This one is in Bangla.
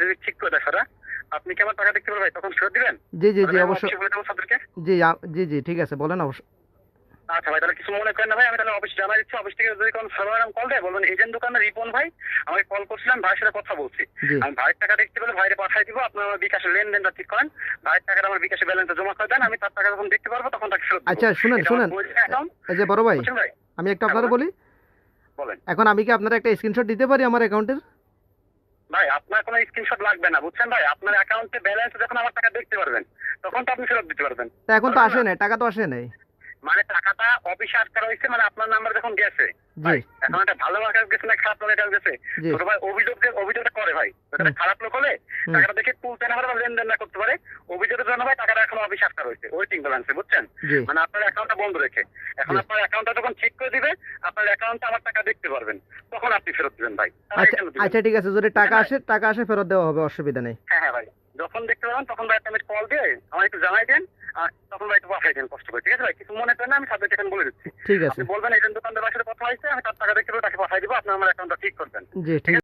যদি ঠিক করে দেয় স্যার, আপনি কি আমার টাকা দেখতে পারবেন ভাই, তখন ফেরত দিবেন? জি জি জি তাহলে আমি অবশ্যই। অফিসে বলে দেবো স্যারদেরকে। জি জি জি ঠিক আছে, বলেন অবশ্যই। আচ্ছা ভাই, তাহলে কিছু মনে করেন না ভাই, আমি তাহলে অফিসে জানাই দিচ্ছি। অফিস থেকে যদি কোনো সার্ভার কল দেয় বলবেন এজেন্ট দোকানের রিপন ভাই আমাকে কল করছিলাম, ভাইয়ের সাথে কথা বলছি। জি আমি ভাইয়ের টাকা দেখতে পেলে ভাইরে পাঠাই দিব, আপনার আমার বিকাশের লেনদেনটা ঠিক করেন। ভাইয়ের টাকাটা আমার বিকাশে ব্যালেন্সে জমা করে দেন, আমি তার টাকা যখন দেখতে পারবো তখন তাকে ফেরত দেবো। আচ্ছা শুনেন এটা আমার শুনেন, অ্যাকাউন্ট। এই যে বড় ভাই, বুঝছেন ভাই? আমি একটু হ্যাঁ আপনারা বলেন। বলি। বলেন এখন আমি কি আপনার একটা স্ক্রিনশট দিতে পারি আমার অ্যাকাউন্টের? ভাই, আপনার কোনো স্ক্রিনশট লাগবে না, বুঝছেন ভাই? আপনার অ্যাকাউন্টে ব্যালেন্স যখন আমার টাকা দেখতে পারবেন তখন তো আপনি ফেরত দিতে পারবেন। তা এখন তো পারবেন আসে না? নাই, টাকা তো আসে নাই। মানে টাকাটা অফিসে আটকা রয়েছে, মানে আপনার নাম্বার যখন গেছে জি ভাই, এখন একটা ভালো লোকের কাছে গেছে না খারাপ লোকের কাছে গেছে? জি ছোট ভাই অভিযোগটা করে ভাই, হুম এটা খারাপ লোক হলে হুম টাকাটা দেখে তুলতে না পারে বা লেনদেন না করতে পারে। অভিযোগের জন্য ভাই টাকাটা এখন অফিসে আটকা রয়েছে ওয়েটিং ব্যালেন্সে, বুঝছেন? জি মানে আপনার অ্যাকাউন্টটা বন্ধ রেখে এখন জি। আপনার অ্যাকাউন্টটা যখন ঠিক করে দিবে, আপনার অ্যাকাউন্টে আমার টাকা দেখতে পারবেন, তখন আপনি ফেরত দিবেন ভাই। তার আগে আচ্ছা কেন দিবেন? আচ্ছা ঠিক আছে, যদি টাকা বুঝছেন ভাই? আসে, টাকা আসে ফেরত দেওয়া হবে, অসুবিধা নেই। হ্যাঁ হ্যাঁ ভাই, যখন দেখতে পাবেন তখন ভাই একটা কল দিয়ে আমার একটু জানাই দেন। তখন ভাই একটু পাঠাই দেন কষ্ট করে, ঠিক আছে ভাই? কিছু মনে করেন না, আমি সাবজেক্ট এখন বলে দিচ্ছি। ঠিক আছে। আপনি বলবেন এজেন্ট দোকানদারের সাথে কথা হয়েছে, আমি তার টাকা দেখতে পেলে তাকে পাঠাই দিব, আপনি আমার অ্যাকাউন্টটা ঠিক করবেন। জি ঠিক ঠিক আছে?